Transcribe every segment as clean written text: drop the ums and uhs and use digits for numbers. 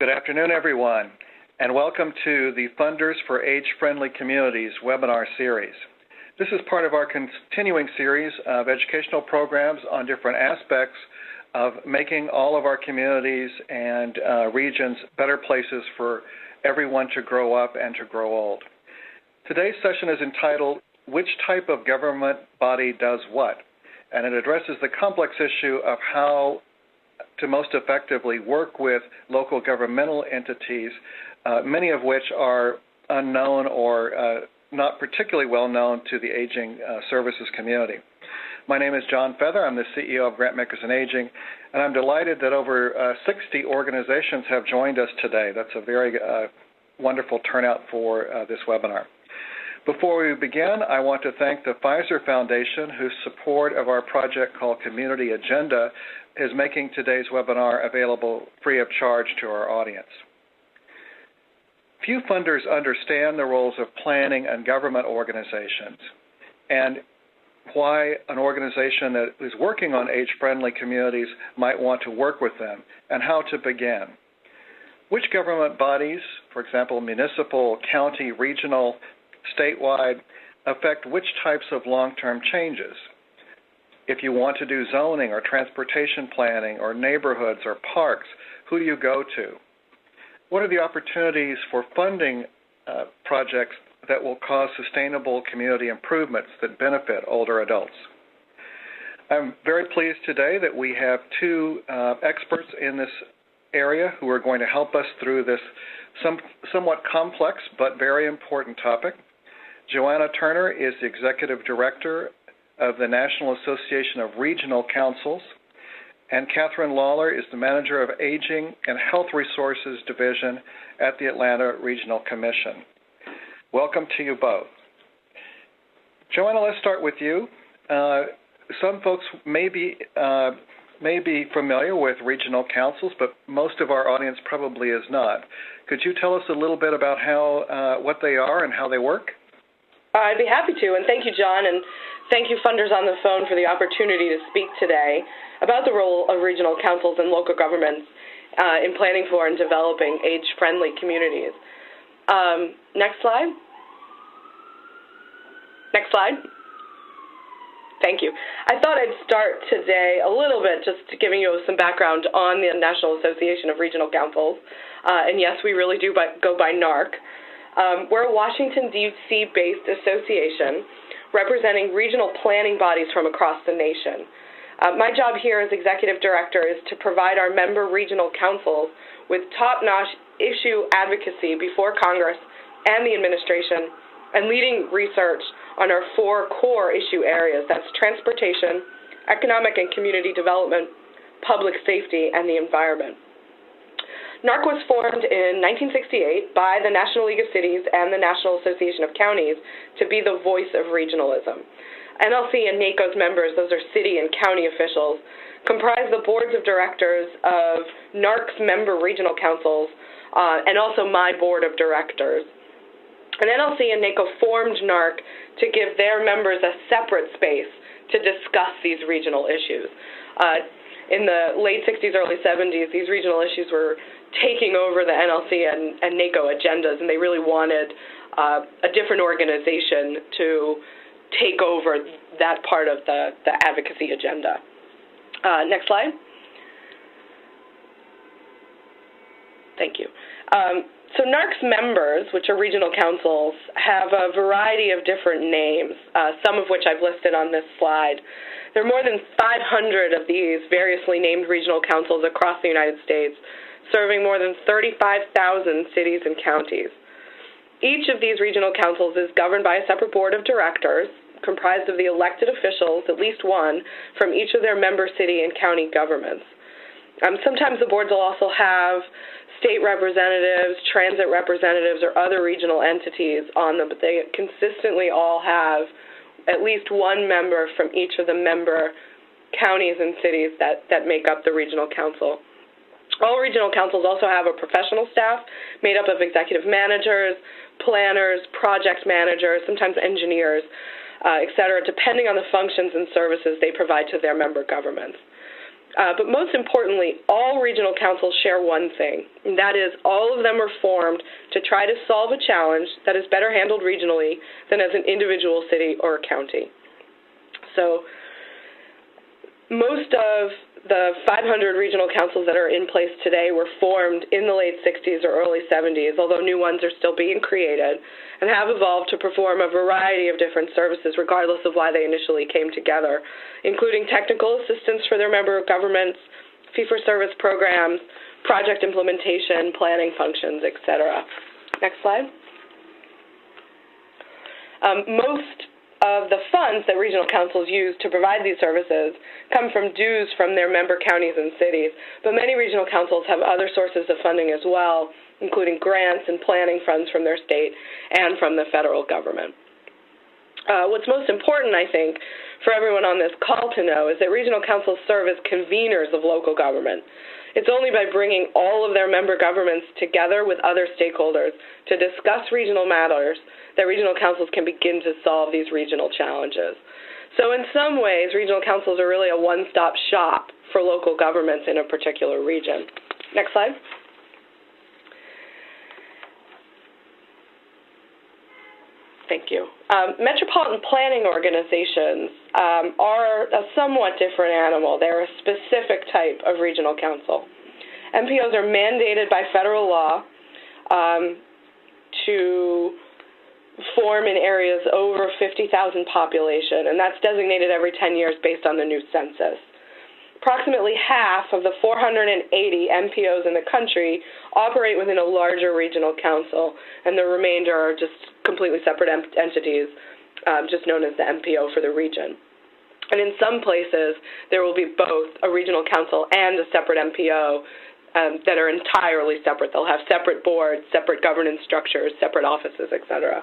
Good afternoon, everyone, and welcome to the Funders for Age-Friendly Communities webinar series. This is part of our continuing series of educational programs on different aspects of making all of our communities and regions better places for everyone to grow up and to grow old. Today's session is entitled, Which Type of Government Body Does What? And it addresses the complex issue of how to most effectively work with local governmental entities, many of which are unknown or not particularly well known to the aging services community. My name is John Feather. I'm the CEO of Grantmakers in Aging, and I'm delighted that over 60 organizations have joined us today. That's a very wonderful turnout for this webinar. Before we begin, I want to thank the Pfizer Foundation, whose support of our project called Community Agenda is making today's webinar available free of charge to our audience. Few funders understand the roles of planning and government organizations and why an organization that is working on age-friendly communities might want to work with them and how to begin. Which government bodies, for example, municipal, county, regional, statewide, affect which types of long-term changes? If you want to do zoning or transportation planning or neighborhoods or parks, who do you go to? What are the opportunities for funding projects that will cause sustainable community improvements that benefit older adults? I'm very pleased today that we have two experts in this area who are going to help us through this somewhat complex but very important topic. Joanna Turner is the Executive Director of the National Association of Regional Councils, and Catherine Lawler is the Manager of Aging and Health Resources Division at the Atlanta Regional Commission. Welcome to you both. Joanna, let's start with you. Some folks may be familiar with regional councils, but most of our audience probably is not. Could you tell us a little bit about what they are and how they work? I'd be happy to, and thank you, John, and thank you funders on the phone for the opportunity to speak today about the role of regional councils and local governments in planning for and developing age-friendly communities. Next slide. Next slide. Thank you. I thought I'd start today a little bit just giving you some background on the National Association of Regional Councils. And yes, we really do go by NARC. We're a Washington, D.C.-based association representing regional planning bodies from across the nation. My job here as Executive Director is to provide our member regional councils with top-notch issue advocacy before Congress and the administration and leading research on our four core issue areas. That's transportation, economic and community development, public safety, and the environment. NARC was formed in 1968 by the National League of Cities and the National Association of Counties to be the voice of regionalism. NLC and NACO's members, those are city and county officials, comprise the boards of directors of NARC's member regional councils and also my board of directors. And NLC and NACO formed NARC to give their members a separate space to discuss these regional issues. In the late 60s, early 70s, these regional issues were taking over the NLC and NACO agendas, and they really wanted a different organization to take over that part of the advocacy agenda. Next slide. Thank you. So NARC's members, which are regional councils, have a variety of different names, some of which I've listed on this slide. There are more than 500 of these variously named regional councils across the United States, serving more than 35,000 cities and counties. Each of these regional councils is governed by a separate board of directors, comprised of the elected officials, at least one, from each of their member city and county governments. Sometimes the boards will also have state representatives, transit representatives, or other regional entities on them, but they consistently all have at least one member from each of the member counties and cities that make up the regional council. All regional councils also have a professional staff made up of executive managers, planners, project managers, sometimes engineers, et cetera, depending on the functions and services they provide to their member governments. But most importantly, all regional councils share one thing, and that is all of them are formed to try to solve a challenge that is better handled regionally than as an individual city or a county. So most of the 500 regional councils that are in place today were formed in the late 60s or early 70s, although new ones are still being created, and have evolved to perform a variety of different services regardless of why they initially came together, including technical assistance for their member governments, fee-for-service programs, project implementation, planning functions, etc. Next slide. Most of the funds that regional councils use to provide these services come from dues from their member counties and cities, but many regional councils have other sources of funding as well, including grants and planning funds from their state and from the federal government. What's most important, I think, for everyone on this call to know is that regional councils serve as conveners of local government. It's only by bringing all of their member governments together with other stakeholders to discuss regional matters that regional councils can begin to solve these regional challenges. So in some ways, regional councils are really a one-stop shop for local governments in a particular region. Next slide. Thank you. Metropolitan planning organizations are a somewhat different animal. They're a specific type of regional council. MPOs are mandated by federal law to form in areas over 50,000 population, and that's designated every 10 years based on the new census. Approximately half of the 480 MPOs in the country operate within a larger regional council, and the remainder are just completely separate entities, just known as the MPO for the region. And in some places, there will be both a regional council and a separate MPO that are entirely separate. They'll have separate boards, separate governance structures, separate offices, etc.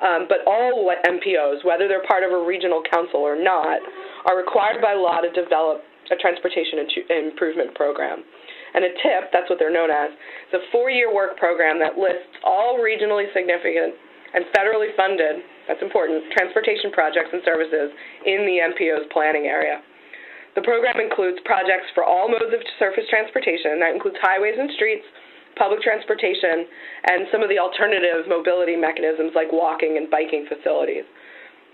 But all MPOs, whether they're part of a regional council or not, are required by law to develop a transportation improvement program. And a TIP, that's what they're known as, is a 4-year work program that lists all regionally significant and federally funded, that's important, transportation projects and services in the MPO's planning area. The program includes projects for all modes of surface transportation. That includes highways and streets, public transportation, and some of the alternative mobility mechanisms like walking and biking facilities.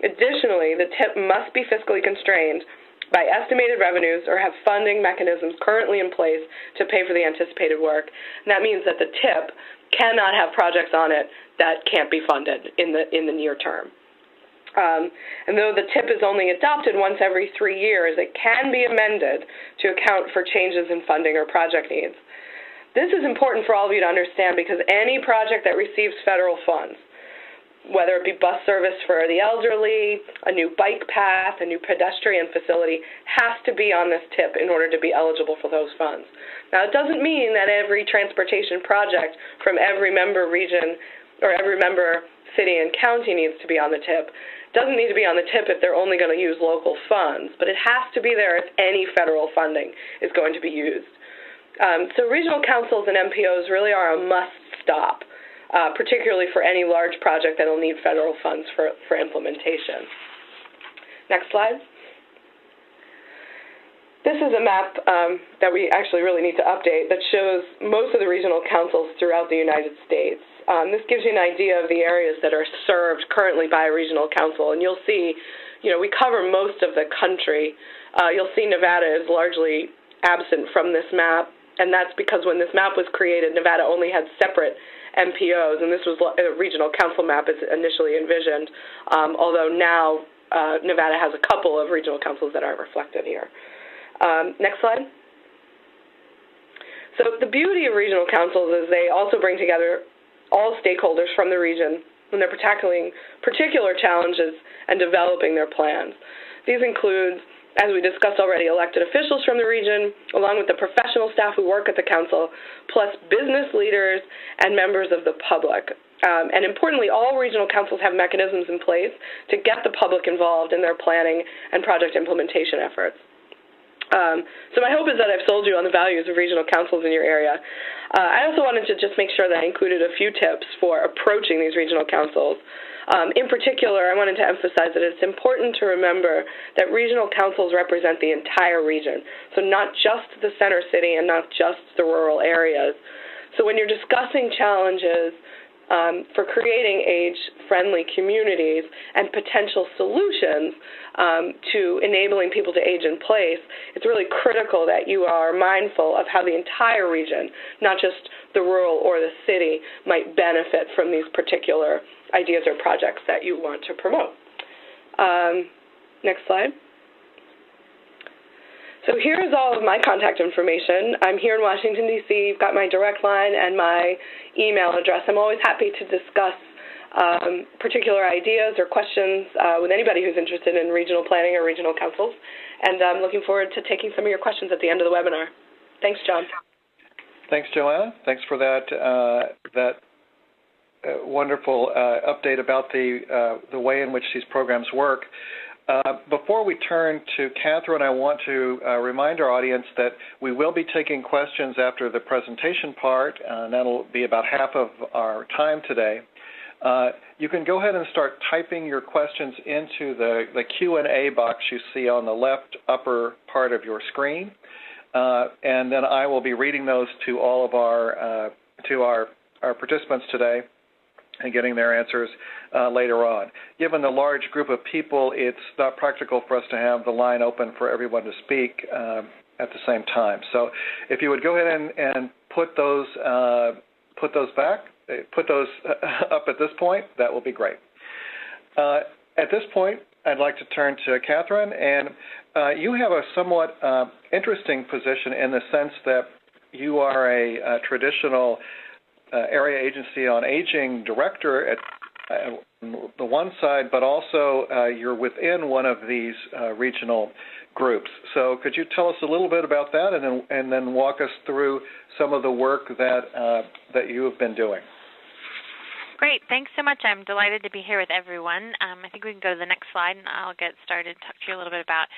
Additionally, the TIP must be fiscally constrained by estimated revenues or have funding mechanisms currently in place to pay for the anticipated work. And that means that the TIP cannot have projects on it that can't be funded in the near term. And though the TIP is only adopted once every 3 years, it can be amended to account for changes in funding or project needs. This is important for all of you to understand because any project that receives federal funds, whether it be bus service for the elderly, a new bike path, a new pedestrian facility, has to be on this TIP in order to be eligible for those funds. Now, it doesn't mean that every transportation project from every member region or every member city and county needs to be on the TIP. It doesn't need to be on the TIP if they're only going to use local funds, but it has to be there if any federal funding is going to be used. So regional councils and MPOs really are a must-stop, particularly for any large project that will need federal funds for implementation. Next slide. This is a map that we actually really need to update that shows most of the regional councils throughout the United States. This gives you an idea of the areas that are served currently by a regional council, and you'll see, we cover most of the country. You'll see Nevada is largely absent from this map, and that's because when this map was created, Nevada only had separate MPOs, and this was a regional council map as initially envisioned, although now Nevada has a couple of regional councils that aren't reflected here. Next slide. So the beauty of regional councils is they also bring together all stakeholders from the region when they're tackling particular challenges and developing their plans. These include, as we discussed already, elected officials from the region, along with the professional staff who work at the council, plus business leaders and members of the public. And importantly, all regional councils have mechanisms in place to get the public involved in their planning and project implementation efforts. So my hope is that I've sold you on the values of regional councils in your area. I also wanted to just make sure that I included a few tips for approaching these regional councils. In particular, I wanted to emphasize that it's important to remember that regional councils represent the entire region, so not just the center city and not just the rural areas. So when you're discussing challenges for creating age-friendly communities and potential solutions to enabling people to age in place, it's really critical that you are mindful of how the entire region, not just the rural or the city, might benefit from these particular ideas or projects that you want to promote. Next slide. So here's all of my contact information. I'm here in Washington, D.C. You've got my direct line and my email address. I'm always happy to discuss particular ideas or questions with anybody who's interested in regional planning or regional councils. And I'm looking forward to taking some of your questions at the end of the webinar. Thanks, John. Thanks, Joanna. Thanks for that wonderful update about the way in which these programs work. Before we turn to Catherine, I want to remind our audience that we will be taking questions after the presentation part, and that'll be about half of our time today. You can go ahead and start typing your questions into the Q&A box you see on the left upper part of your screen, and then I will be reading those to all of our participants today and getting their answers later on. Given the large group of people, it's not practical for us to have the line open for everyone to speak at the same time. So if you would go ahead and put those up at this point, that will be great. At this point, I'd like to turn to Catherine, and you have a somewhat interesting position in the sense that you are a traditional Area Agency on Aging director at the one side, but also you're within one of these regional groups. So could you tell us a little bit about that, and then walk us through some of the work that you have been doing? Great. Thanks so much. I'm delighted to be here with everyone. I think we can go to the next slide, and I'll get started to talk to you a little bit about.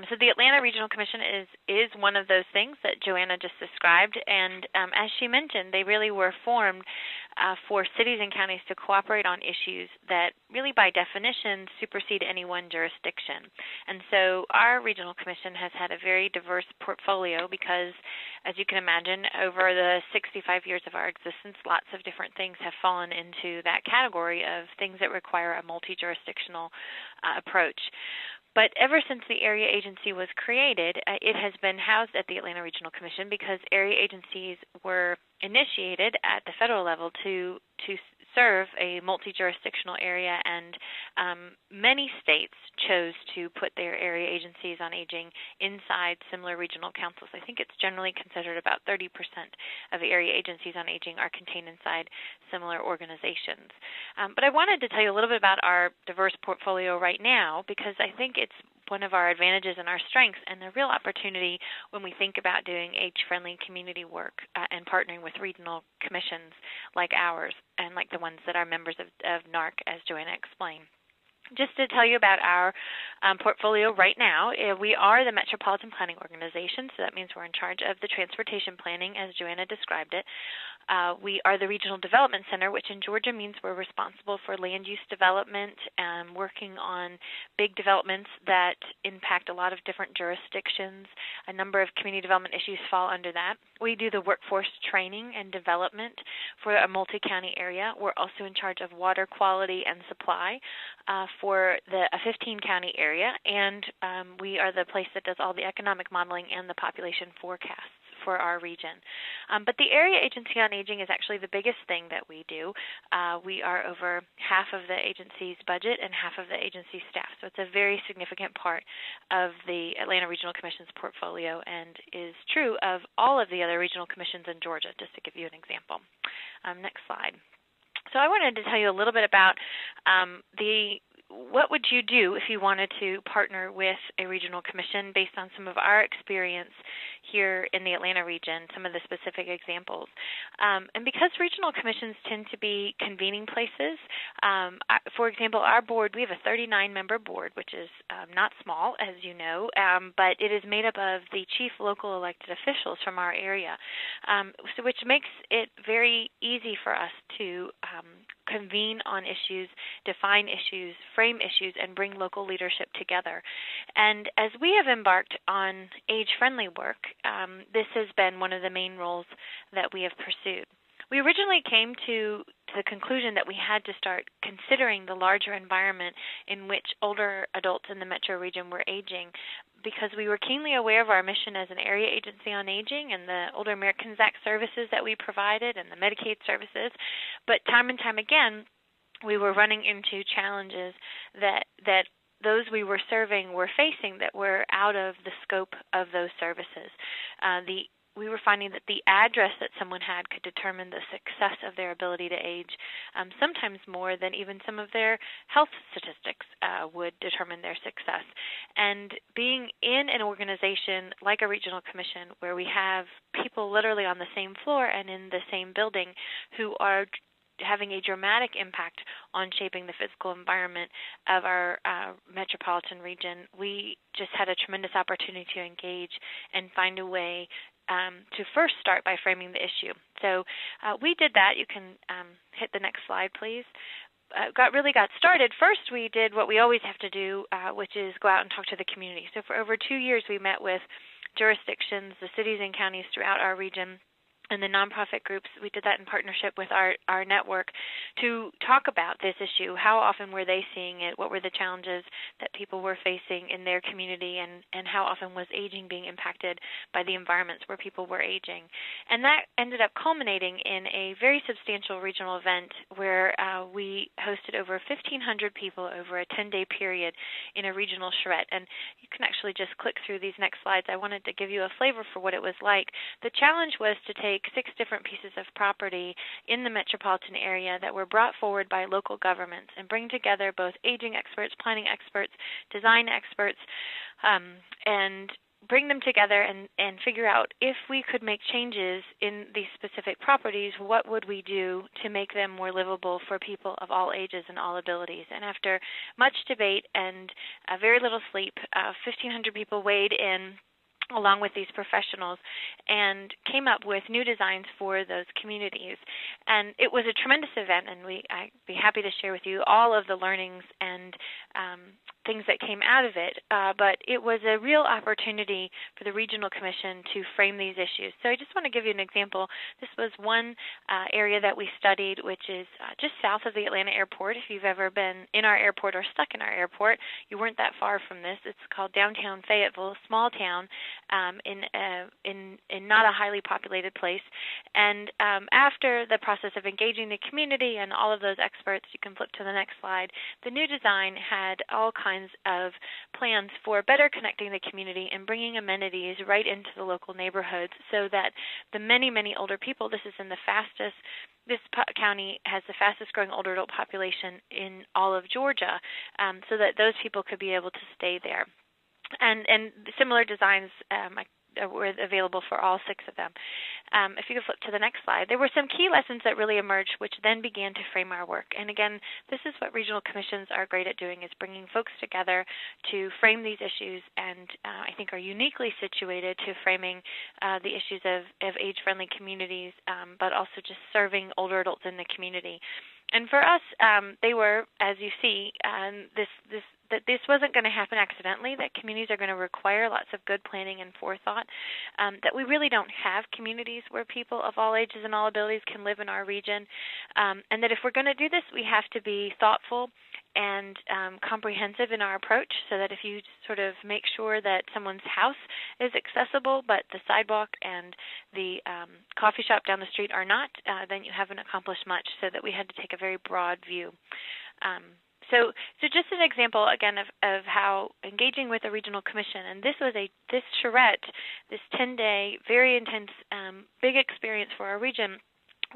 So the Atlanta Regional Commission is one of those things that Joanna just described, and as she mentioned, they really were formed for cities and counties to cooperate on issues that really by definition supersede any one jurisdiction. And so our Regional Commission has had a very diverse portfolio because, as you can imagine, over the 65 years of our existence, lots of different things have fallen into that category of things that require a multi-jurisdictional approach. But ever since the area agency was created, it has been housed at the Atlanta Regional Commission because area agencies were initiated at the federal level to serve a multi-jurisdictional area, and many states chose to put their area agencies on aging inside similar regional councils. I think it's generally considered about 30% of the area agencies on aging are contained inside similar organizations. But I wanted to tell you a little bit about our diverse portfolio right now because I think it's one of our advantages and our strengths and the real opportunity when we think about doing age-friendly community work and partnering with regional commissions like ours and like the ones that are members of NARC, as Joanna explained. Just to tell you about our portfolio right now, we are the Metropolitan Planning Organization, so that means we're in charge of the transportation planning as Joanna described it. We are the Regional Development Center, which in Georgia means we're responsible for land use development and working on big developments that impact a lot of different jurisdictions. A number of community development issues fall under that. We do the workforce training and development for a multi-county area. We're also in charge of water quality and supply for a 15-county area, and we are the place that does all the economic modeling and the population forecasts for our region. But the Area Agency on Aging is actually the biggest thing that we do. We are over half of the agency's budget and half of the agency's staff, so it's a very significant part of the Atlanta Regional Commission's portfolio and is true of all of the other regional commissions in Georgia, just to give you an example. Next slide. So I wanted to tell you a little bit about what would you do if you wanted to partner with a regional commission based on some of our experience here in the Atlanta region, some of the specific examples? And because regional commissions tend to be convening places, for example, our board, we have a 39-member board, which is not small, as you know, but it is made up of the chief local elected officials from our area, so which makes it very easy for us to convene on issues, define issues, frame issues, and bring local leadership together. And as we have embarked on age-friendly work, this has been one of the main roles that we have pursued. We originally came to the conclusion that we had to start considering the larger environment in which older adults in the metro region were aging, because we were keenly aware of our mission as an area agency on aging and the Older Americans Act services that we provided and the Medicaid services. But time and time again, we were running into challenges that those we were serving were facing that were out of the scope of those services. We were finding that the address that someone had could determine the success of their ability to age, sometimes more than even some of their health statistics would determine their success. And being in an organization like a regional commission where we have people literally on the same floor and in the same building who are having a dramatic impact on shaping the physical environment of our metropolitan region, we just had a tremendous opportunity to engage and find a way to first start by framing the issue. So we did that. You can hit the next slide, please. Got started. First, we did what we always have to do, which is go out and talk to the community. So for over 2 years, we met with jurisdictions, the cities and counties throughout our region, and the nonprofit groups. We did that in partnership with our network to talk about this issue. How often were they seeing it? What were the challenges that people were facing in their community? And how often was aging being impacted by the environments where people were aging? And that ended up culminating in a very substantial regional event where we hosted over 1,500 people over a 10-day period in a regional charrette. And you can actually just click through these next slides. I wanted to give you a flavor for what it was like. The challenge was to take 6 different pieces of property in the metropolitan area that were brought forward by local governments and bring together both aging experts, planning experts, design experts, and bring them together and figure out if we could make changes in these specific properties, what would we do to make them more livable for people of all ages and all abilities. And after much debate and very little sleep, 1,500 people weighed in along with these professionals and came up with new designs for those communities. And it was a tremendous event, and I'd be happy to share with you all of the learnings and things that came out of it. But it was a real opportunity for the Regional Commission to frame these issues. So I just want to give you an example. This was one area that we studied, which is just south of the Atlanta airport. If you've ever been in our airport or stuck in our airport, you weren't that far from this. It's called downtown Fayetteville, a small town in not a highly populated place. And after the process of engaging the community and all of those experts, you can flip to the next slide, the new design had all kinds of plans for better connecting the community and bringing amenities right into the local neighborhoods so that the many, many older people, this county has the fastest growing older adult population in all of Georgia, so that those people could be able to stay there. And similar designs were available for all 6 of them. If you could flip to the next slide, there were some key lessons that really emerged, which then began to frame our work. And again, this is what regional commissions are great at doing, is bringing folks together to frame these issues, and I think are uniquely situated to framing the issues of age-friendly communities, but also just serving older adults in the community. And for us, they were, as you see, that this wasn't going to happen accidentally, that communities are going to require lots of good planning and forethought, that we really don't have communities where people of all ages and all abilities can live in our region, and that if we're going to do this, we have to be thoughtful and comprehensive in our approach, so that if you sort of make sure that someone's house is accessible but the sidewalk and the coffee shop down the street are not, then you haven't accomplished much, so that we had to take a very broad view. So just an example, again, of how engaging with a regional commission, and this charrette, this 10-day, very intense, big experience for our region,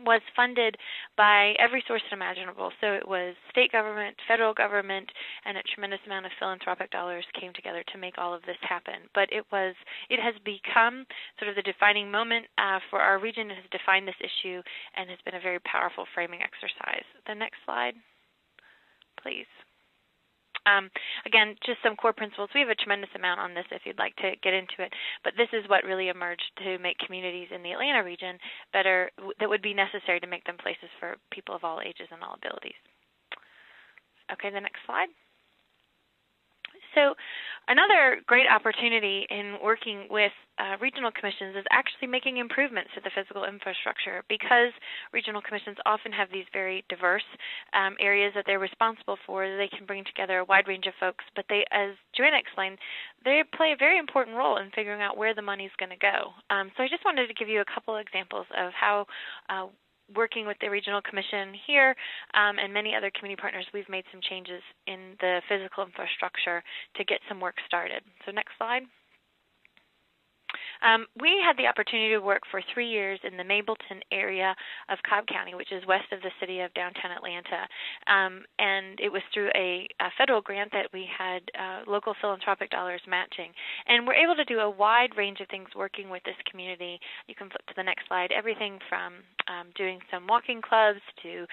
was funded by every source imaginable. So it was state government, federal government, and a tremendous amount of philanthropic dollars came together to make all of this happen. But it has become sort of the defining moment for our region. It has defined this issue and has been a very powerful framing exercise. The next slide, please. Again, just some core principles. We have a tremendous amount on this if you'd like to get into it, but this is what really emerged to make communities in the Atlanta region better, that would be necessary to make them places for people of all ages and all abilities. Okay, the next slide. So another great opportunity in working with regional commissions is actually making improvements to the physical infrastructure, because regional commissions often have these very diverse areas that they're responsible for. They can bring together a wide range of folks, but they, as Joanna explained, they play a very important role in figuring out where the money's going to go. So I just wanted to give you a couple examples of how working with the Regional Commission here and many other community partners, we've made some changes in the physical infrastructure to get some work started. So next slide. We had the opportunity to work for 3 years in the Mableton area of Cobb County, which is west of the city of downtown Atlanta. And it was through a federal grant that we had local philanthropic dollars matching. And we're able to do a wide range of things working with this community. You can flip to the next slide. Everything from doing some walking clubs to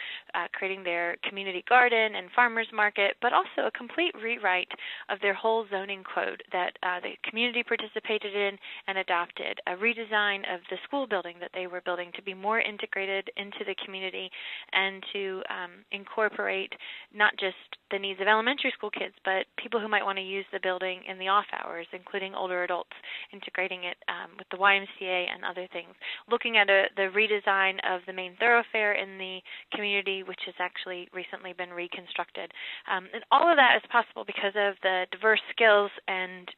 creating their community garden and farmers market, but also a complete rewrite of their whole zoning code that the community participated in and adopted, a redesign of the school building that they were building to be more integrated into the community and to incorporate not just the needs of elementary school kids, but people who might want to use the building in the off hours, including older adults, integrating it with the YMCA and other things. Looking at the redesign of the main thoroughfare in the community, which has actually recently been reconstructed. And all of that is possible because of the diverse skills and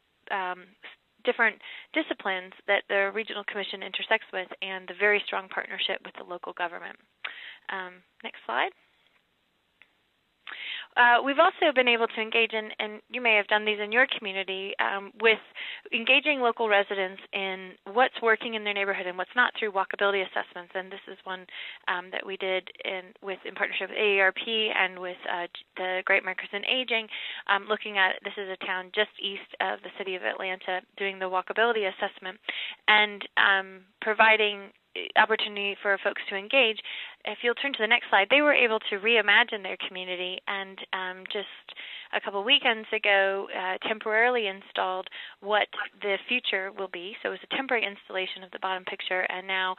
different disciplines that the Regional Commission intersects with and the very strong partnership with the local government. Next slide. We've also been able to engage in, and you may have done these in your community, with engaging local residents in what's working in their neighborhood and what's not through walkability assessments. And this is one that we did in partnership with AARP and with the Great Markers in Aging, looking at, this is a town just east of the city of Atlanta, doing the walkability assessment and providing opportunity for folks to engage. If you'll turn to the next slide, they were able to reimagine their community and just a couple weekends ago temporarily installed what the future will be. So it was a temporary installation of the bottom picture, and now,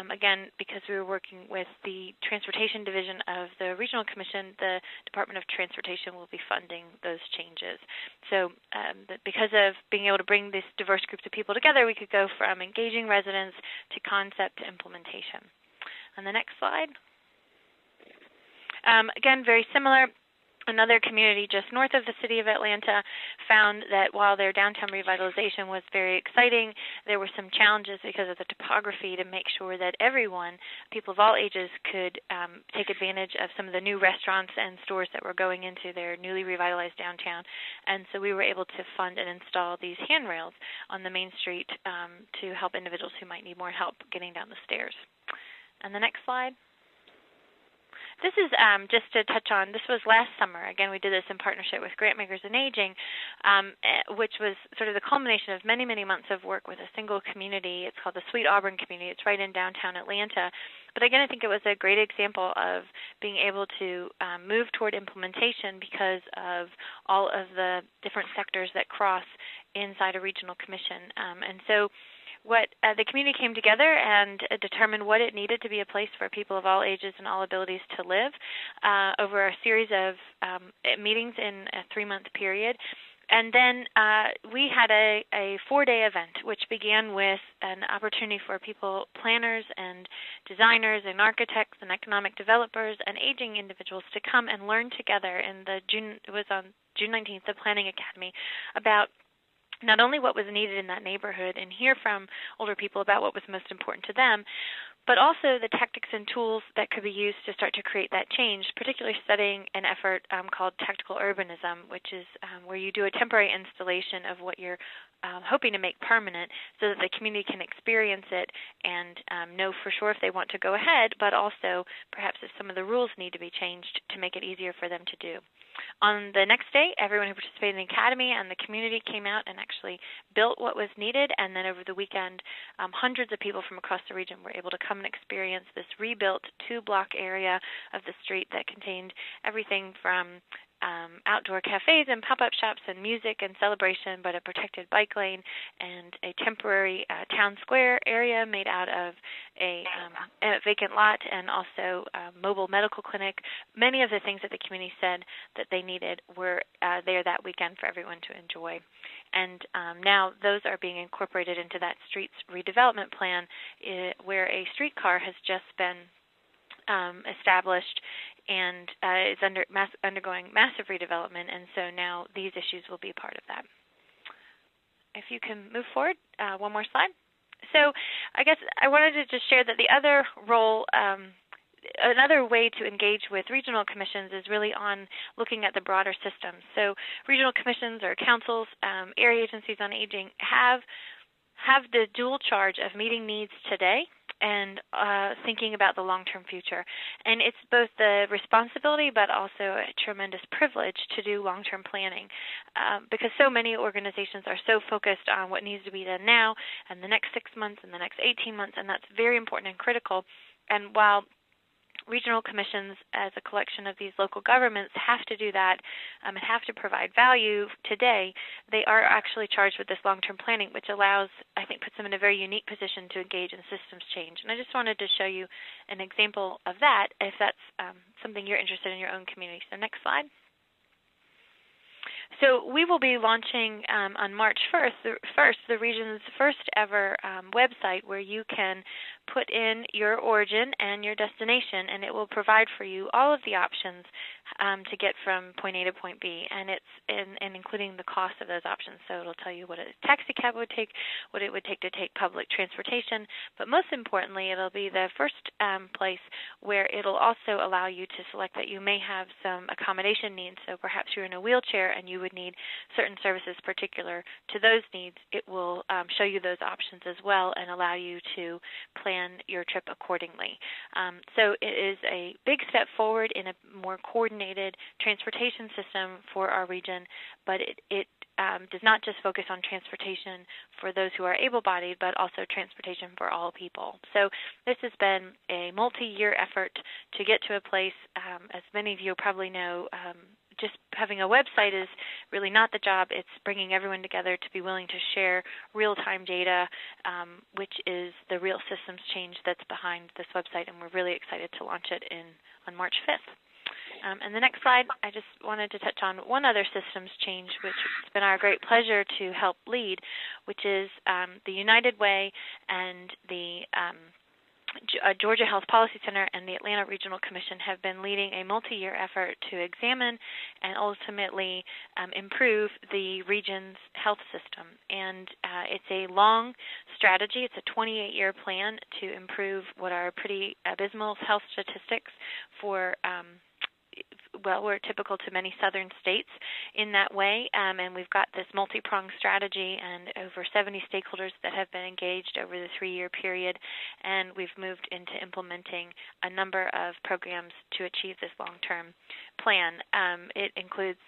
again, because we were working with the Transportation Division of the Regional Commission, the Department of Transportation will be funding those changes. So because of being able to bring these diverse groups of people together, we could go from engaging residents to concept to implementation. On the next slide. Again, very similar. Another community just north of the city of Atlanta found that while their downtown revitalization was very exciting, there were some challenges because of the topography to make sure that everyone, people of all ages, could take advantage of some of the new restaurants and stores that were going into their newly revitalized downtown. And so we were able to fund and install these handrails on the main street to help individuals who might need more help getting down the stairs. And the next slide. This is just to touch on, this was last summer. Again, we did this in partnership with Grantmakers in Aging, which was sort of the culmination of many, many months of work with a single community. It's called the Sweet Auburn community. It's right in downtown Atlanta. But again, I think it was a great example of being able to move toward implementation because of all of the different sectors that cross inside a regional commission. And so the community came together and determined what it needed to be a place for people of all ages and all abilities to live over a series of meetings in a 3-month period. And then we had a 4-day event, which began with an opportunity for people, planners and designers and architects and economic developers and aging individuals to come and learn together it was on June 19th, the Planning Academy, about not only what was needed in that neighborhood and hear from older people about what was most important to them, but also the tactics and tools that could be used to start to create that change, particularly studying an effort called tactical urbanism, which is where you do a temporary installation of what you're hoping to make permanent so that the community can experience it and know for sure if they want to go ahead, but also perhaps if some of the rules need to be changed to make it easier for them to do. On the next day, everyone who participated in the academy and the community came out and actually built what was needed, and then over the weekend, hundreds of people from across the region were able to come and experience this rebuilt 2-block area of the street that contained everything from outdoor cafes and pop-up shops and music and celebration, but a protected bike lane and a temporary town square area made out of a vacant lot, and also a mobile medical clinic. Many of the things that the community said that they needed were there that weekend for everyone to enjoy. And now those are being incorporated into that streets redevelopment plan, where a streetcar has just been established and is undergoing massive redevelopment, and so now these issues will be a part of that. If you can move forward, one more slide. So I guess I wanted to just share that the other role, another way to engage with regional commissions is really on looking at the broader system. So regional commissions or councils, area agencies on aging have the dual charge of meeting needs today and thinking about the long-term future. And it's both the responsibility but also a tremendous privilege to do long-term planning because so many organizations are so focused on what needs to be done now and the next 6 months and the next 18 months, and that's very important and critical. And while regional commissions as a collection of these local governments have to do that and have to provide value today, they are actually charged with this long-term planning, which allows, I think, puts them in a very unique position to engage in systems change. And I just wanted to show you an example of that if that's something you're interested in your own community. So next slide. So we will be launching on March 1st the region's first ever website where you can put in your origin and your destination, and it will provide for you all of the options to get from point A to point B, and it's and including the cost of those options. So it'll tell you what a taxi cab would take, what it would take to take public transportation, but most importantly, it'll be the first place where it'll also allow you to select that you may have some accommodation needs. So perhaps you're in a wheelchair and you would need certain services particular to those needs. It will show you those options as well and allow you to plan your trip accordingly. So it is a big step forward in a more coordinated transportation system for our region, but it does not just focus on transportation for those who are able-bodied, but also transportation for all people. So this has been a multi-year effort to get to a place, as many of you probably know, just having a website is really not the job. It's bringing everyone together to be willing to share real-time data, which is the real systems change that's behind this website, and we're really excited to launch it on March 5th. And the next slide, I just wanted to touch on one other systems change, which it's been our great pleasure to help lead, which is the United Way and the Georgia Health Policy Center and the Atlanta Regional Commission have been leading a multi-year effort to examine and ultimately improve the region's health system. And it's a long strategy. It's a 28-year plan to improve what are pretty abysmal health statistics for we're typical to many southern states in that way, and we've got this multi-pronged strategy and over 70 stakeholders that have been engaged over the 3-year period, and we've moved into implementing a number of programs to achieve this long-term plan. It includes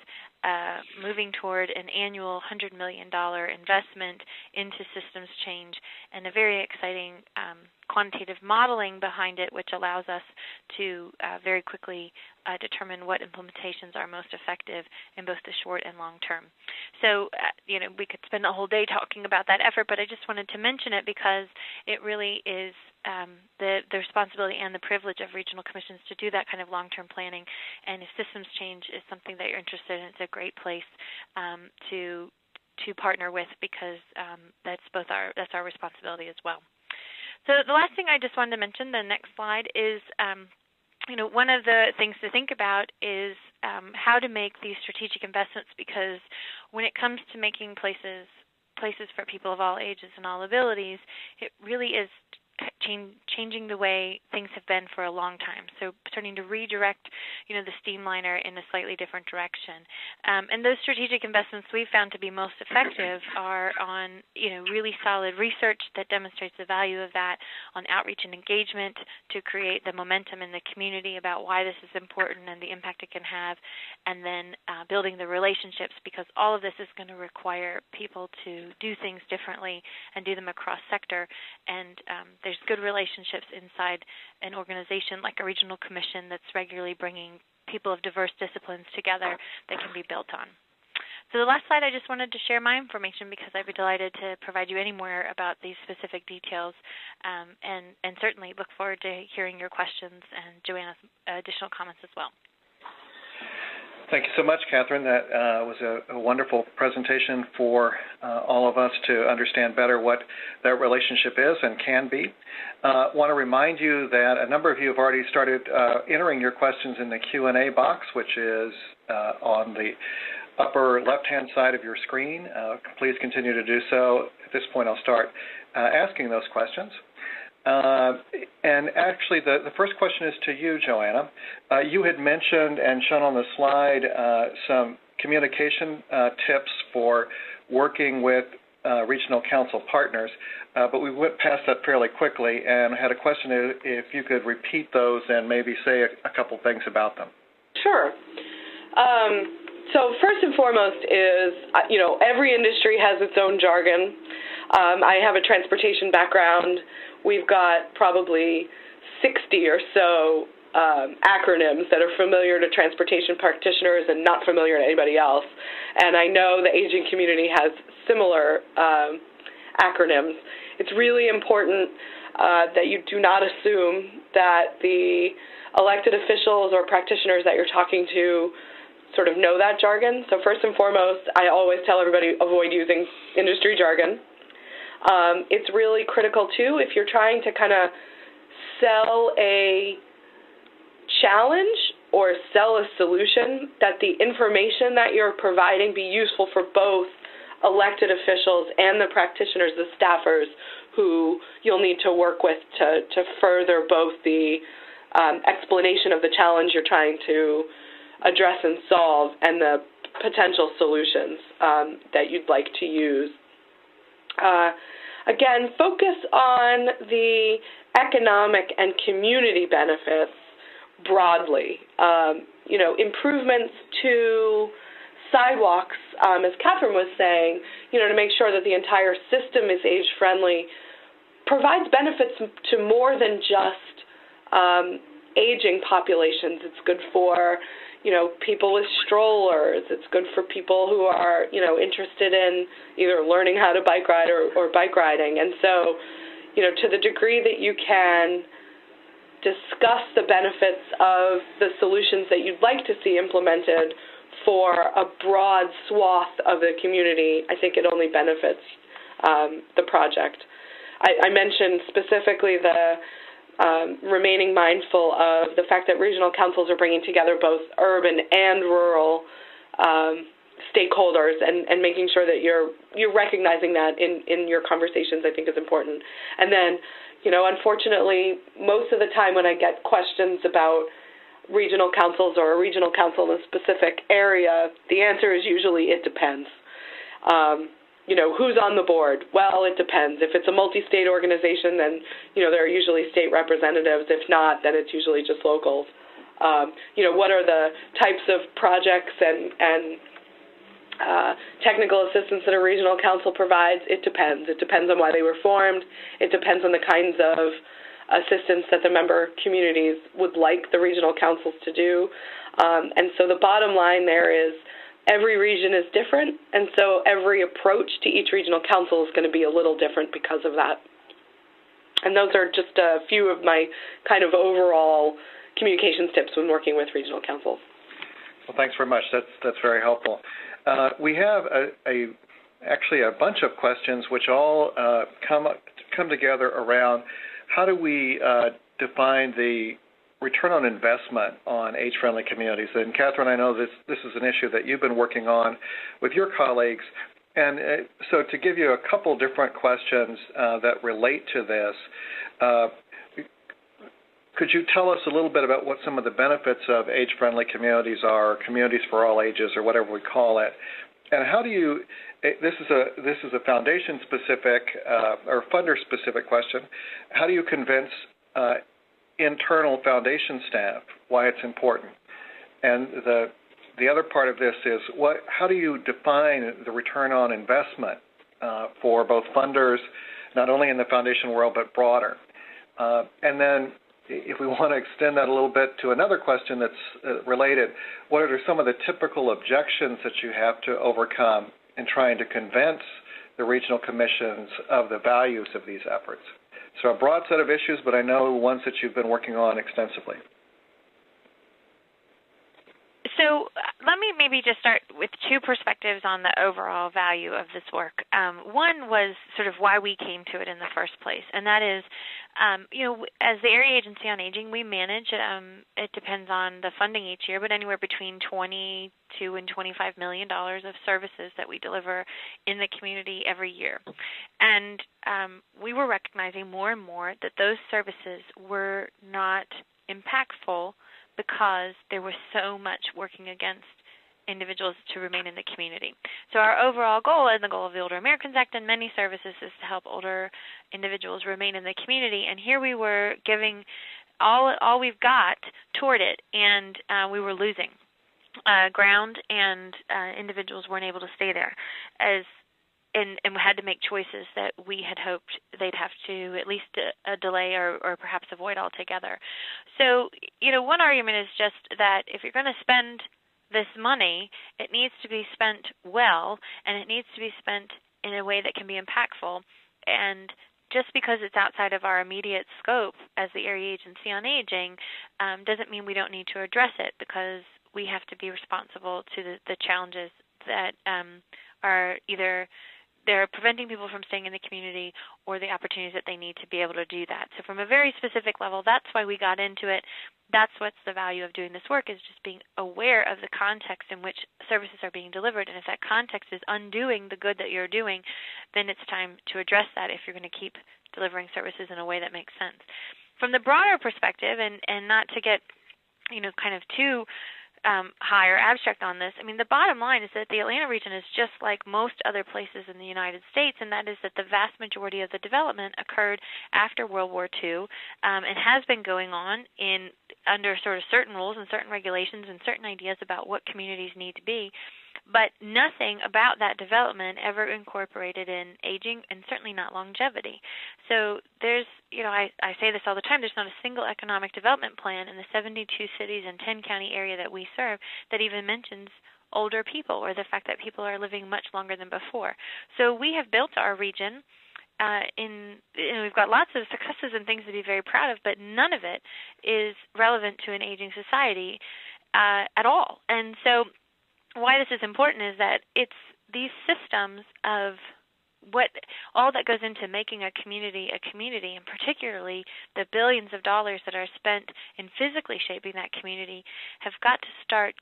moving toward an annual $100 million investment into systems change and a very exciting quantitative modeling behind it, which allows us to very quickly determine what implementations are most effective in both the short and long term. So, we could spend a whole day talking about that effort, but I just wanted to mention it because it really is the responsibility and the privilege of regional commissions to do that kind of long-term planning. And if systems change is something that you're interested in, it's a great place to partner with, because that's our responsibility as well. So the last thing I just wanted to mention, the next slide, is one of the things to think about is how to make these strategic investments, because when it comes to making places for people of all ages and all abilities, it really is changing the way things have been for a long time. So starting to redirect, the steamliner in a slightly different direction. And those strategic investments we've found to be most effective are on, really solid research that demonstrates the value of that, on outreach and engagement to create the momentum in the community about why this is important and the impact it can have, and then building the relationships, because all of this is going to require people to do things differently and do them across sector. And there's good relationships inside an organization like a regional commission that's regularly bringing people of diverse disciplines together that can be built on. So the last slide, I just wanted to share my information because I'd be delighted to provide you any more about these specific details, and certainly look forward to hearing your questions and Joanna's additional comments as well. Thank you so much, Catherine. That was a wonderful presentation for all of us to understand better what that relationship is and can be. I want to remind you that a number of you have already started entering your questions in the Q&A box, which is on the upper left-hand side of your screen. Please continue to do so. At this point, I'll start asking those questions. And actually, the first question is to you, Joanna. You had mentioned and shown on the slide some communication tips for working with regional council partners, but we went past that fairly quickly, and I had a question if you could repeat those and maybe say a couple things about them. Sure. So first and foremost is, every industry has its own jargon. I have a transportation background. We've got probably 60 or so acronyms that are familiar to transportation practitioners and not familiar to anybody else. And I know the aging community has similar acronyms. It's really important that you do not assume that the elected officials or practitioners that you're talking to sort of know that jargon. So first and foremost, I always tell everybody avoid using industry jargon. It's really critical, too, if you're trying to kind of sell a challenge or sell a solution, that the information that you're providing be useful for both elected officials and the practitioners, the staffers, who you'll need to work with to further both the explanation of the challenge you're trying to address and solve and the potential solutions that you'd like to use. Again, focus on the economic and community benefits broadly. Improvements to sidewalks, as Catherine was saying, to make sure that the entire system is age-friendly, provides benefits to more than just aging populations. It's good for people with strollers. It's good for people who are, interested in either learning how to bike ride or bike riding. And so, to the degree that you can discuss the benefits of the solutions that you'd like to see implemented for a broad swath of the community, I think it only benefits the project. I mentioned specifically the remaining mindful of the fact that regional councils are bringing together both urban and rural stakeholders, and making sure that you're recognizing that in your conversations, I think, is important. And then, unfortunately, most of the time when I get questions about regional councils or a regional council in a specific area, the answer is usually it depends. Who's on the board? Well, it depends. If it's a multi-state organization, then, there are usually state representatives. If not, then it's usually just locals. What are the types of projects and technical assistance that a regional council provides? It depends. It depends on why they were formed. It depends on the kinds of assistance that the member communities would like the regional councils to do. And so the bottom line there is, every region is different, and so every approach to each regional council is going to be a little different because of that. And those are just a few of my kind of overall communications tips when working with regional councils. Well, thanks very much. That's very helpful. We have actually a bunch of questions which all come together around how do we define the return on investment on age-friendly communities. And Catherine, I know this is an issue that you've been working on with your colleagues. And so to give you a couple different questions that relate to this, Could you tell us a little bit about what some of the benefits of age-friendly communities are, communities for all ages, or whatever we call it? And how do you? This is a foundation-specific or funder-specific question. How do you convince internal foundation staff why it's important? And the other part of this is how do you define the return on investment for both funders, not only in the foundation world but broader? And then, if we want to extend that a little bit to another question that's related, what are some of the typical objections that you have to overcome in trying to convince the regional commissions of the values of these efforts? So a broad set of issues, but I know ones that you've been working on extensively. So let me maybe just start with two perspectives on the overall value of this work. One was sort of why we came to it in the first place, and that is, as the Area Agency on Aging, we manage, it depends on the funding each year, but anywhere between $22 and $25 million of services that we deliver in the community every year. And we were recognizing more and more that those services were not impactful because there was so much working against individuals to remain in the community. So our overall goal, and the goal of the Older Americans Act and many services, is to help older individuals remain in the community. And here we were giving all we've got toward it, and we were losing ground, and individuals weren't able to stay there and had to make choices that we had hoped they'd have to at least delay or perhaps avoid altogether. So, one argument is just that if you're going to spend this money, it needs to be spent well, and it needs to be spent in a way that can be impactful. And just because it's outside of our immediate scope as the Area Agency on Aging doesn't mean we don't need to address it, because we have to be responsible to the challenges that are either they're preventing people from staying in the community or the opportunities that they need to be able to do that. So from a very specific level, that's why we got into it. That's what's the value of doing this work, is just being aware of the context in which services are being delivered. And if that context is undoing the good that you're doing, then it's time to address that if you're going to keep delivering services in a way that makes sense. From the broader perspective, and not to get kind of too high or abstract on this, I mean, the bottom line is that the Atlanta region is just like most other places in the United States, and that is that the vast majority of the development occurred after World War II and has been going on under sort of certain rules and certain regulations and certain ideas about what communities need to be. But nothing about that development ever incorporated in aging, and certainly not longevity. So there's, I say this all the time, there's not a single economic development plan in the 72 cities and 10-county area that we serve that even mentions older people or the fact that people are living much longer than before. So we have built our region we've got lots of successes and things to be very proud of, but none of it is relevant to an aging society at all. And so why this is important is that it's these systems of all that goes into making a community, and particularly the billions of dollars that are spent in physically shaping that community, have got to start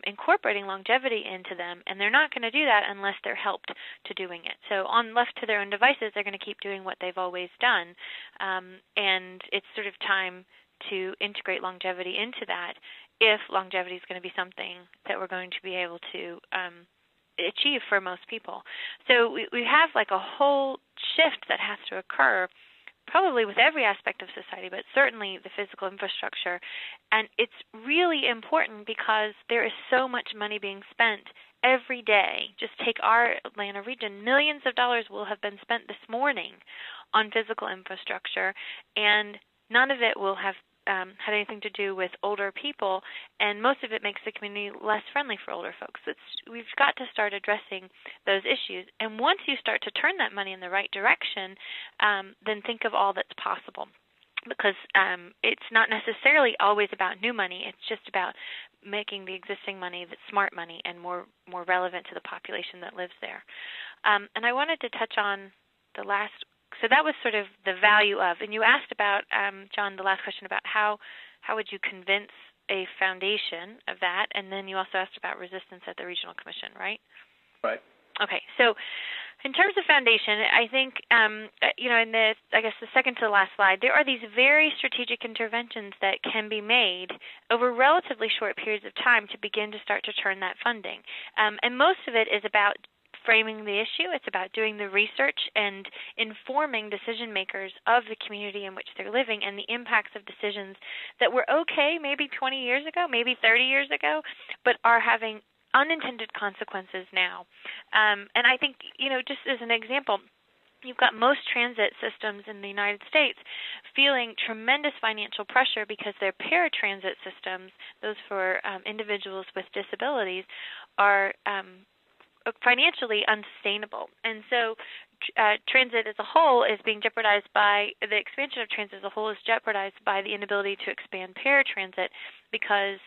incorporating longevity into them, and they're not going to do that unless they're helped to doing it. So left to their own devices, they're going to keep doing what they've always done, and it's sort of time to integrate longevity into that, if longevity is going to be something that we're going to be able to achieve for most people. So we have like a whole shift that has to occur, probably with every aspect of society, but certainly the physical infrastructure. And it's really important because there is so much money being spent every day. Just take our Atlanta region, millions of dollars will have been spent this morning on physical infrastructure, and none of it will have had anything to do with older people, and most of it makes the community less friendly for older folks. We've got to start addressing those issues, and once you start to turn that money in the right direction, then think of all that's possible, because it's not necessarily always about new money. It's just about making the existing money that's smart money and more relevant to the population that lives there. And I wanted to touch on the last. So that was sort of the value of, and you asked about, John, the last question about how would you convince a foundation of that, and then you also asked about resistance at the Regional Commission, right? Right. Okay, so In terms of foundation, I think, in the second to the last slide, there are these very strategic interventions that can be made over relatively short periods of time to begin to start to turn that funding. And most of it is about framing the issue. It's about doing the research and informing decision makers of the community in which they're living and the impacts of decisions that were okay maybe 20 years ago, maybe 30 years ago, but are having unintended consequences now. And I think, just as an example, you've got most transit systems in the United States feeling tremendous financial pressure because their paratransit systems, those for individuals with disabilities, are financially unsustainable. And so transit as a whole is being jeopardized by, the expansion of transit as a whole is jeopardized by the inability to expand paratransit because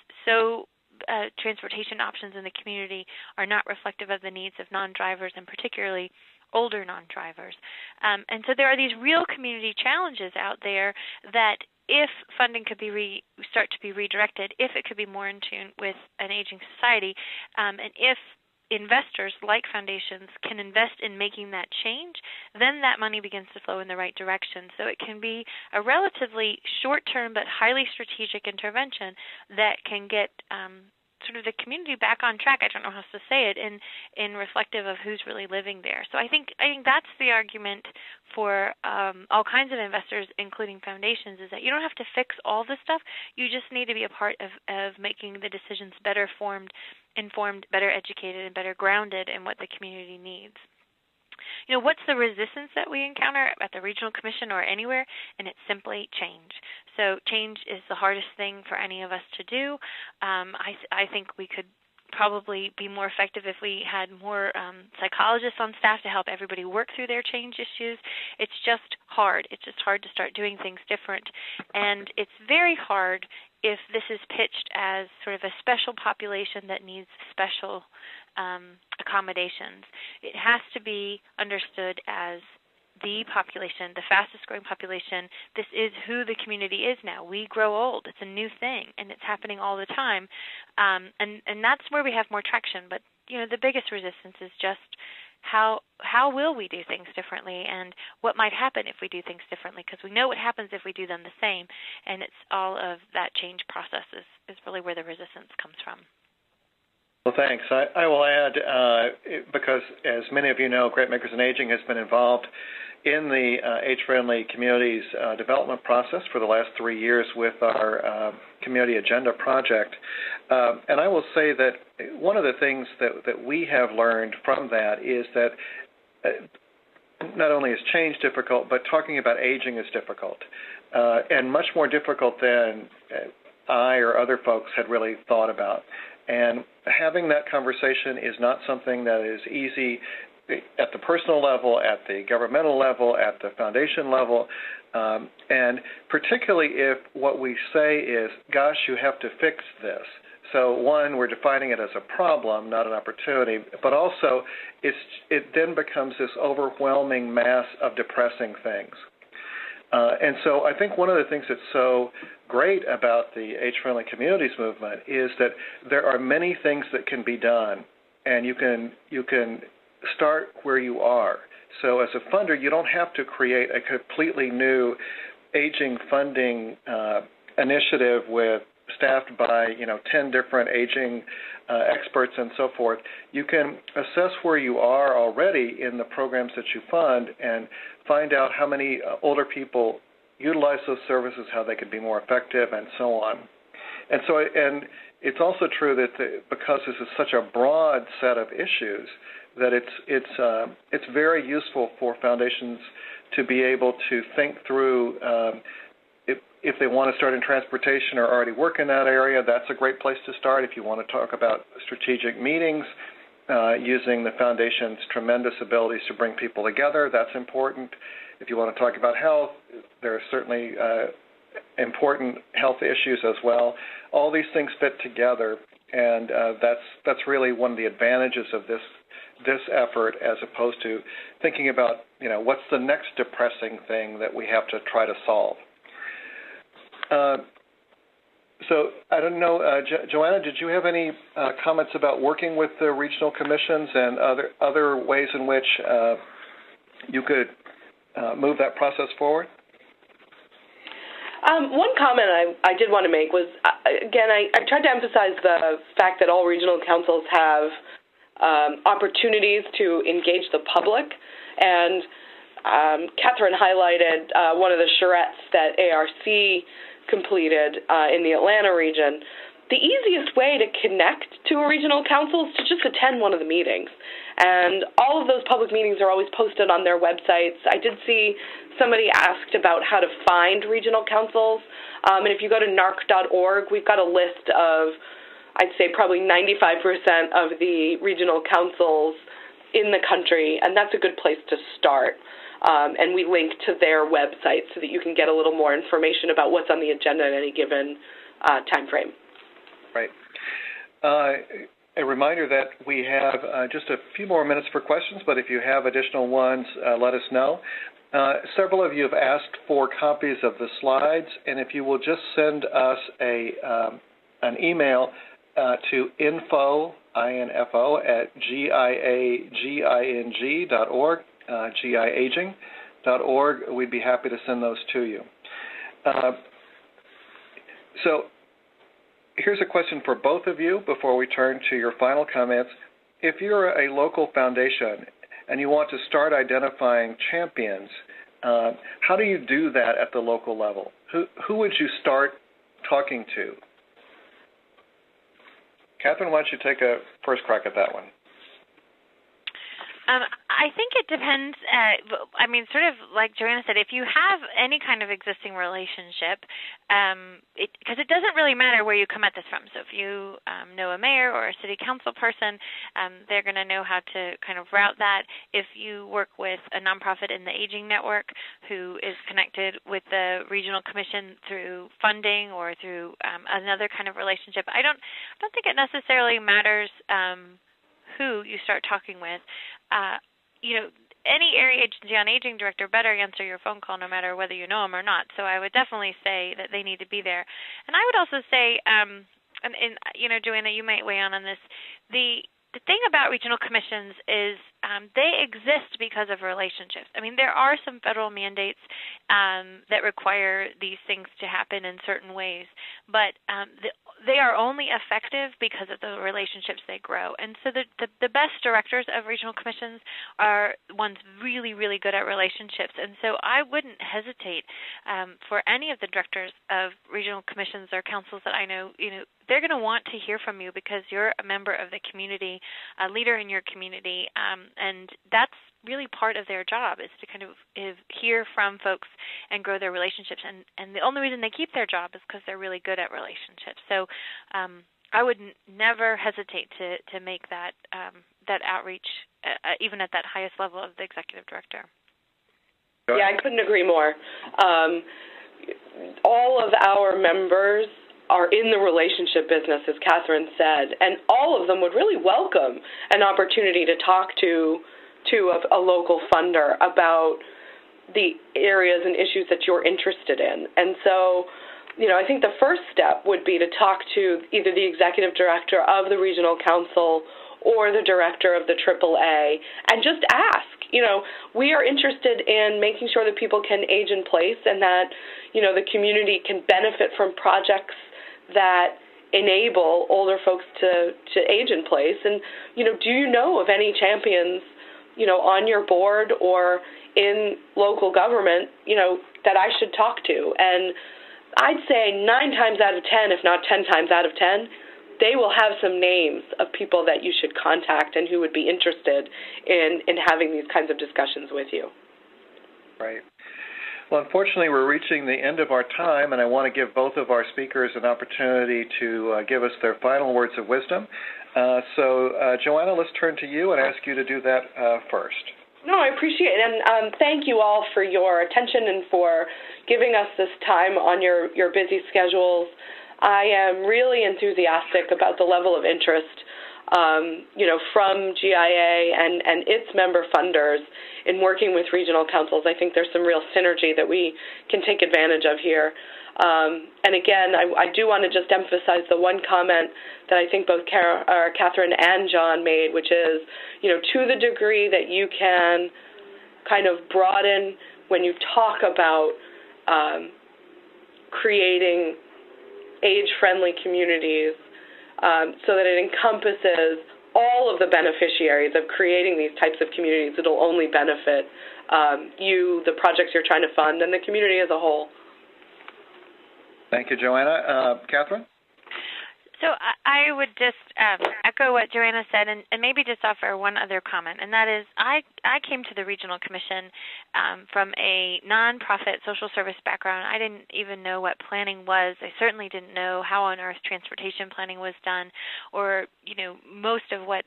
transportation options in the community are not reflective of the needs of non-drivers and particularly older non-drivers. And so there are these real community challenges out there that if funding could be start to be redirected, if it could be more in tune with an aging society, and if investors like foundations can invest in making that change, then that money begins to flow in the right direction. So it can be a relatively short-term but highly strategic intervention that can get sort of the community back on track. I don't know how else to say it, in reflective of who's really living there. So I think that's the argument for all kinds of investors, including foundations, is that you don't have to fix all this stuff. You just need to be a part of making the decisions better informed, better educated, and better grounded in what the community needs. What's the resistance that we encounter at the Regional Commission or anywhere? And it's simply change. So change is the hardest thing for any of us to do. I think we could probably be more effective if we had more psychologists on staff to help everybody work through their change issues. It's just hard. It's just hard to start doing things different. And it's very hard if this is pitched as sort of a special population that needs special accommodations. It has to be understood as the population, the fastest growing population. This is who the community is now. We grow old. It's a new thing, and it's happening all the time. And that's where we have more traction. But, the biggest resistance is just how will we do things differently, and what might happen if we do things differently, because we know what happens if we do them the same, and it's all of that change process is really where the resistance comes from. Well, thanks. I will add, because as many of you know, Great Makers in Aging has been involved in the age-friendly communities development process for the last 3 years with our Community Agenda project. And I will say that one of the things that we have learned from that is that not only is change difficult, but talking about aging is difficult, and much more difficult than I or other folks had really thought about. And having that conversation is not something that is easy at the personal level, at the governmental level, at the foundation level, and particularly if what we say is, gosh, you have to fix this. So one, we're defining it as a problem, not an opportunity, but also it then becomes this overwhelming mass of depressing things. And so I think one of the things that's so great about the Age-Friendly Communities movement is that there are many things that can be done, and you can start where you are. So as a funder, you don't have to create a completely new aging funding initiative staffed by 10 different aging experts and so forth. You can assess where you are already in the programs that you fund and find out how many older people utilize those services, how they can be more effective, and so on. And so, and it's also true that because this is such a broad set of issues, that it's very useful for foundations to be able to think through. If they want to start in transportation or already work in that area, that's a great place to start. If you want to talk about strategic meetings, using the foundation's tremendous abilities to bring people together, that's important. If you want to talk about health, there are certainly important health issues as well. All these things fit together, and that's really one of the advantages of this effort, as opposed to thinking about what's the next depressing thing that we have to try to solve. So I don't know, Joanna, did you have any comments about working with the regional commissions and other ways in which you could move that process forward? One comment I did want to make was, again, I tried to emphasize the fact that all regional councils have opportunities to engage the public, and Catherine highlighted one of the charrettes that ARC completed in the Atlanta region. The easiest way to connect to a regional council is to just attend one of the meetings. And all of those public meetings are always posted on their websites. I did see somebody asked about how to find regional councils. And if you go to narc.org, we've got a list of, I'd say probably 95% of the regional councils in the country, and that's a good place to start. And we link to their website so that you can get a little more information about what's on the agenda at any given time frame. Right. A reminder that we have just a few more minutes for questions, but if you have additional ones, let us know. Several of you have asked for copies of the slides, and if you will just send us an email to info, I-N-F-O, at giaging.org, giaging.org, we'd be happy to send those to you. So here's a question for both of you before we turn to your final comments. If you're a local foundation and you want to start identifying champions, how do you do that at the local level? Who would you start talking to? Catherine, why don't you take a first crack at that one? I think it depends. I mean, sort of like Joanna said, if you have any kind of existing relationship, because it doesn't really matter where you come at this from. So if you know a mayor or a city council person, they're going to know how to kind of route that. If you work with a nonprofit in the Aging Network who is connected with the regional commission through funding or through another kind of relationship, I don't think it necessarily matters who you start talking with. Any area agency on aging director better answer your phone call no matter whether you know them or not. So I would definitely say that they need to be there. And I would also say, Joanna, you might weigh in on this, the thing about regional commissions is they exist because of relationships. I mean, there are some federal mandates that require these things to happen in certain ways, but they are only effective because of the relationships they grow. And so the best directors of regional commissions are ones really, really good at relationships. And so I wouldn't hesitate for any of the directors of regional commissions or councils that I know, they're going to want to hear from you because you're a member of the community, a leader in your community, and that's really part of their job is to kind of hear from folks and grow their relationships. And the only reason they keep their job is because they're really good at relationships. So I would never hesitate to make that outreach, even at that highest level of the executive director. Yeah, I couldn't agree more. All of our members are in the relationship business, as Catherine said, and all of them would really welcome an opportunity to talk to a local funder about the areas and issues that you're interested in. And so, I think the first step would be to talk to either the executive director of the regional council or the director of the AAA and just ask, we are interested in making sure that people can age in place and that, the community can benefit from projects that enable older folks to age in place. And, do you know of any champions, on your board or in local government, that I should talk to? And I'd say 9 times out of 10, if not 10 times out of 10, they will have some names of people that you should contact and who would be interested in having these kinds of discussions with you. Right. Well, unfortunately, we're reaching the end of our time, and I want to give both of our speakers an opportunity to give us their final words of wisdom. So, Joanna, let's turn to you and ask you to do that first. No, I appreciate it, and thank you all for your attention and for giving us this time on your busy schedules. I am really enthusiastic about the level of interest, from GIA and its member funders in working with regional councils. I think there's some real synergy that we can take advantage of here. And again, I do want to just emphasize the one comment that I think both Catherine and John made, which is, to the degree that you can kind of broaden when you talk about creating age-friendly communities so that it encompasses all of the beneficiaries of creating these types of communities. It'll only benefit you, the projects you're trying to fund, and the community as a whole. Thank you, Joanna. Catherine? So I would just echo what Joanna said and maybe just offer one other comment, and that is I came to the Regional Commission from a nonprofit social service background. I didn't even know what planning was. I certainly didn't know how on earth transportation planning was done or, most of what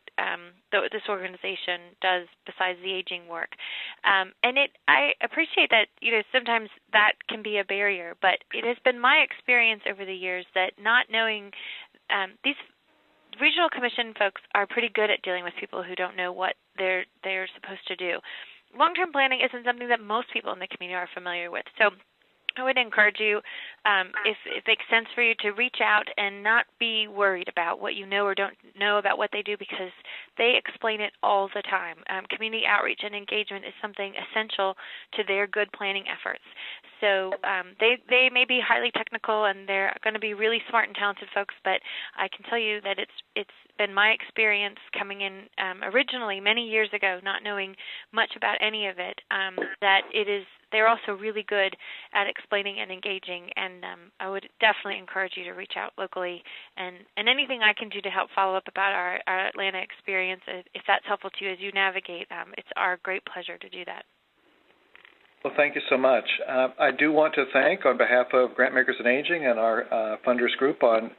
this organization does besides the aging work. I appreciate that, sometimes that can be a barrier, but it has been my experience over the years that not knowing these regional commission folks are pretty good at dealing with people who don't know what they're supposed to do. Long-term planning isn't something that most people in the community are familiar with. So I would encourage you, if it makes sense for you, to reach out and not be worried about what you know or don't know about what they do, because they explain it all the time. Community outreach and engagement is something essential to their good planning efforts. So they may be highly technical and they're going to be really smart and talented folks, but I can tell you that it's been my experience coming in originally many years ago, not knowing much about any of it, that they're also really good at explaining and engaging, and I would definitely encourage you to reach out locally, and anything I can do to help follow up about our Atlanta experience, if that's helpful to you as you navigate, it's our great pleasure to do that. Well, thank you so much. I do want to thank, on behalf of Grantmakers in Aging and our funders group on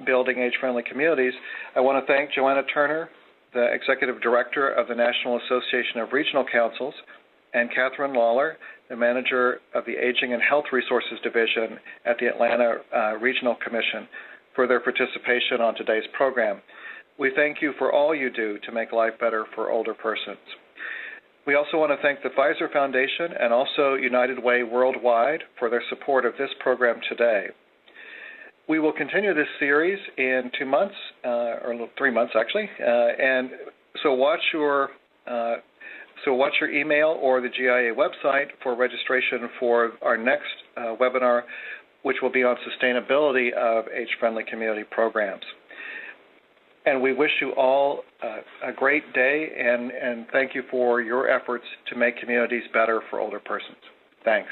building age-friendly communities, I want to thank Joanna Turner, the Executive Director of the National Association of Regional Councils, and Catherine Lawler, the Manager of the Aging and Health Resources Division at the Atlanta Regional Commission, for their participation on today's program. We thank you for all you do to make life better for older persons. We also want to thank the Pfizer Foundation and also United Way Worldwide for their support of this program today. We will continue this series in 2 months, or 3 months actually, and so watch your email or the GIA website for registration for our next webinar, which will be on sustainability of age-friendly community programs. And we wish you all a great day, and thank you for your efforts to make communities better for older persons. Thanks.